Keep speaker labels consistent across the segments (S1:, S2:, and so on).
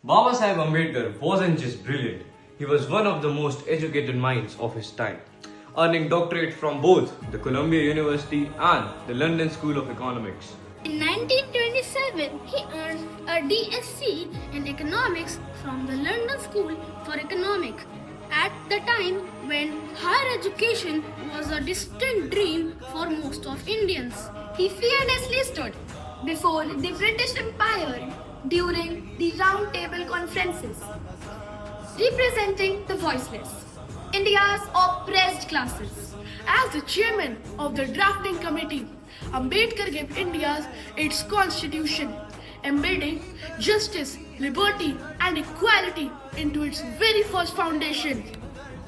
S1: Baba Sahib Ambedkar wasn't just brilliant, he was one of the most educated minds of his time, earning doctorates from both the Columbia University and the London School of Economics.
S2: In 1927, he earned a DSc in economics from the London School for Economics, at the time when higher education was a distant dream for most of Indians. He fearlessly stood before the British Empire during the Round Table Conferences, representing the voiceless, India's oppressed classes.
S3: As the chairman of the drafting committee, Ambedkar gave India its constitution, embedding justice, liberty, and equality into its very first foundation.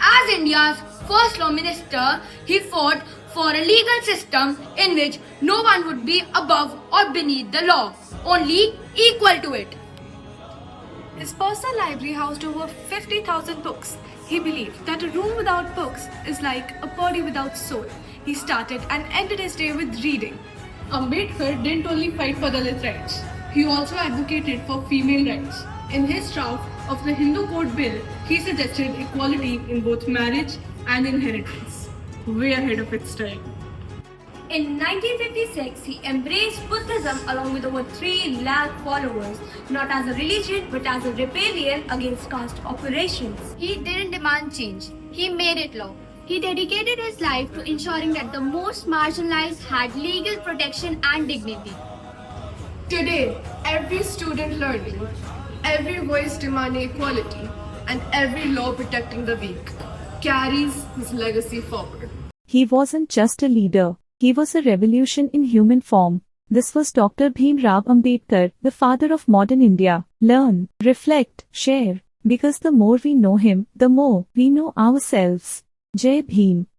S4: As India's first law minister, he fought for a legal system in which no one would be above or beneath the law, only equal to it.
S5: His personal library housed over 50,000 books. He believed that a room without books is like a body without soul. He started and ended his day with reading.
S3: Ambedkar didn't only fight for Dalit rights, he also advocated for female rights. In his draft of the Hindu Code Bill, he suggested equality in both marriage and inheritance, way ahead of its time.
S4: In 1956, he embraced Buddhism along with over 3 lakh followers, not as a religion but as a rebellion against caste operations.
S2: He didn't demand change, he made it law. He dedicated his life to ensuring that the most marginalized had legal protection and dignity.
S3: Today, every student learning, every voice demanding equality, and every law protecting the weak carries his legacy forward.
S6: He wasn't just a leader, he was a revolution in human form. This was Dr. Bhim Rao Ambedkar, the father of modern India. Learn, reflect, share, because the more we know him, the more we know ourselves. Jai Bhim.